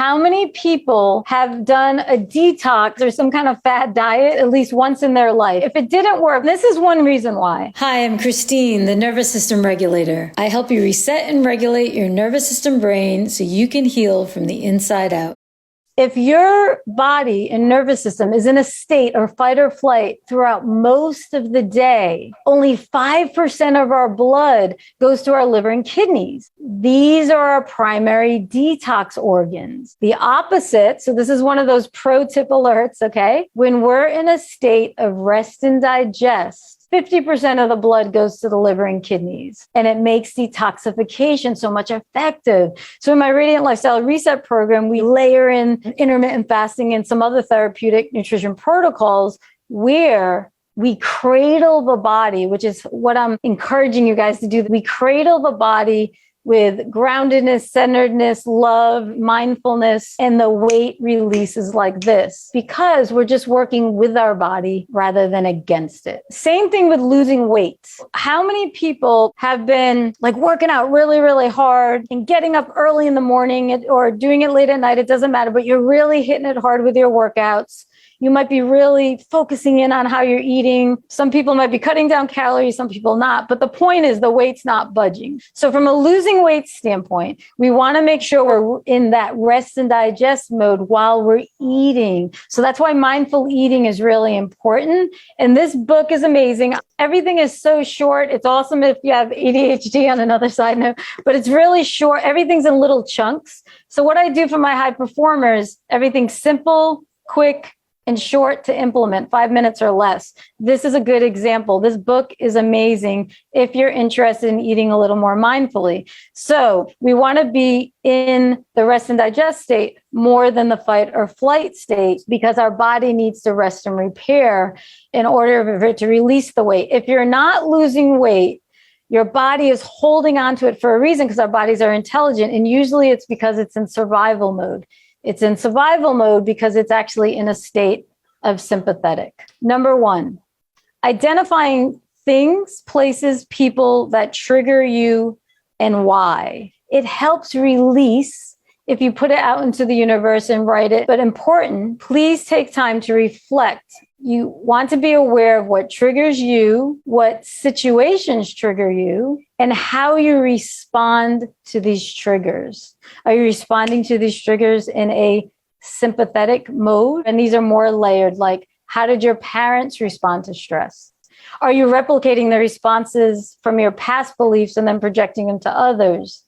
How many people have done a detox or some kind of fad diet at least once in their life? If it didn't work, this is one reason why. Hi, I'm Christine, the nervous system regulator. I help you reset and regulate your nervous system brain so you can heal from the inside out. If your body and nervous system is in a state of fight or flight throughout most of the day, only 5% of our blood goes to our liver and kidneys. These are our primary detox organs. The opposite, so this is one of those pro tip alerts, okay? When we're in a state of rest and digest, 50% of the blood goes to the liver and kidneys, and it makes detoxification so much effective. So in my Radiant Lifestyle Reset program, we layer in intermittent fasting and some other therapeutic nutrition protocols where we cradle the body, which is what I'm encouraging you guys to do. We cradle the body with groundedness, centeredness, love, mindfulness, and the weight releases like this because we're just working with our body rather than against it. Same thing with losing weight. How many people have been like working out really, really hard and getting up early in the morning or doing it late at night? It doesn't matter, but you're really hitting it hard with your workouts. You might be really focusing in on how you're eating. Some people might be cutting down calories, some people not. But the point is the weight's not budging. So from a losing weight standpoint, we want to make sure we're in that rest and digest mode while we're eating. So that's why mindful eating is really important. And this book is amazing. Everything is so short. It's awesome if you have ADHD on another side note, but it's really short. Everything's in little chunks. So what I do for my high performers, everything's simple, quick, and short to implement, 5 minutes or less. This is a good example. This book is amazing if you're interested in eating a little more mindfully. So we want to be in the rest and digest state more than the fight or flight state because our body needs to rest and repair in order for it to release the weight. If you're not losing weight, your body is holding on to it for a reason because our bodies are intelligent. And usually it's because it's in survival mode. It's in survival mode because it's actually in a state of sympathetic. Number one, identifying things, places, people that trigger you and why. It helps release if you put it out into the universe and write it. But important, please take time to reflect. You want to be aware of what triggers you, what situations trigger you, and how you respond to these triggers. Are you responding to these triggers in a sympathetic mode? And these are more layered, like how did your parents respond to stress? Are you replicating the responses from your past beliefs and then projecting them to others?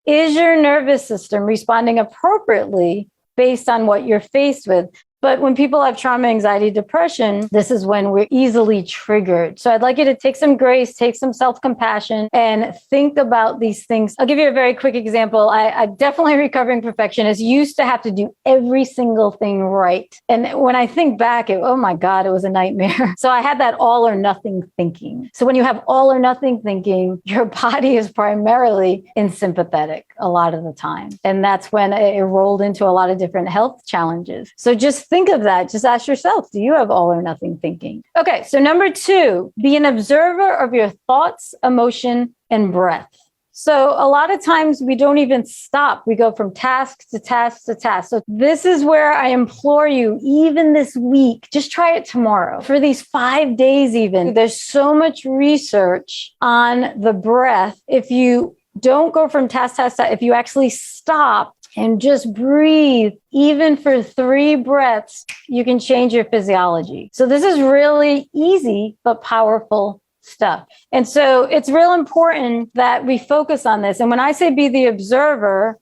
Is your nervous system responding appropriately based on what you're faced with? But when people have trauma, anxiety, depression, this is when we're easily triggered. So I'd like you to take some grace, take some self-compassion, and think about these things. I'll give you a very quick example. I'm definitely a recovering perfectionist, used to have to do every single thing right. And when I think back, oh my God, it was a nightmare. So I had that all or nothing thinking. So when you have all or nothing thinking, your body is primarily in sympathetic a lot of the time. And that's when it rolled into a lot of different health challenges. So just think of that. Just ask yourself, do you have all or nothing thinking? Okay, so number two, be an observer of your thoughts, emotion, and breath. So a lot of times we don't even stop. We go from task to task to task. So this is where I implore you, even this week, just try it tomorrow. For these 5 days even, there's so much research on the breath. If you don't go from task to task, if you actually stop and just breathe, even for 3 breaths, you can change your physiology. So this is really easy, but powerful stuff. And so it's real important that we focus on this. And when I say be the observer,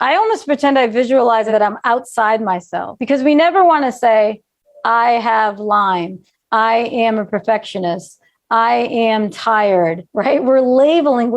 I almost pretend I visualize that I'm outside myself because we never want to say, I have Lyme, I am a perfectionist, I am tired, right? We're labeling.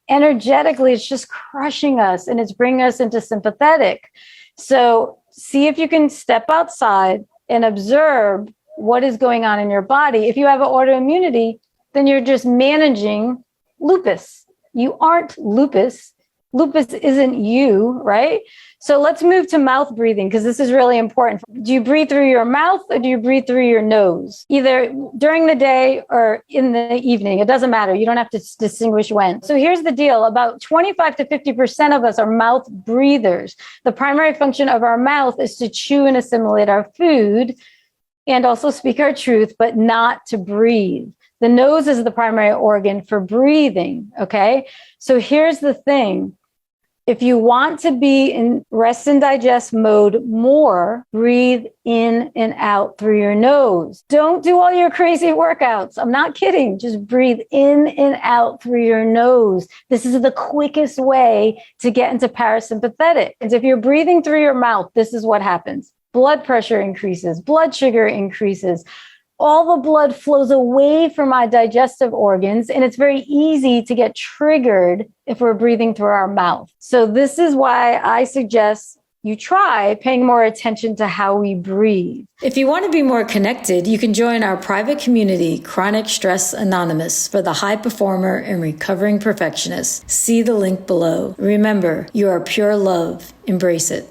Energetically, it's just crushing us and it's bringing us into sympathetic. So see if you can step outside and observe what is going on in your body. If you have autoimmunity, then you're just managing lupus. You aren't lupus. Lupus isn't you, right? So let's move to mouth breathing because this is really important. Do you breathe through your mouth or do you breathe through your nose? Either during the day or in the evening. It doesn't matter. You don't have to distinguish when. So here's the deal. About 25 to 50% of us are mouth breathers. The primary function of our mouth is to chew and assimilate our food and also speak our truth, but not to breathe. The nose is the primary organ for breathing, okay? So here's the thing. If you want to be in rest and digest mode more, breathe in and out through your nose. Don't do all your crazy workouts. I'm not kidding. Just breathe in and out through your nose. This is the quickest way to get into parasympathetic. And if you're breathing through your mouth, this is what happens. Blood pressure increases, blood sugar increases. All the blood flows away from my digestive organs, and it's very easy to get triggered if we're breathing through our mouth. So this is why I suggest you try paying more attention to how we breathe. If you want to be more connected, you can join our private community, Chronic Stress Anonymous, for the high performer and recovering perfectionist. See the link below. Remember, you are pure love. Embrace it.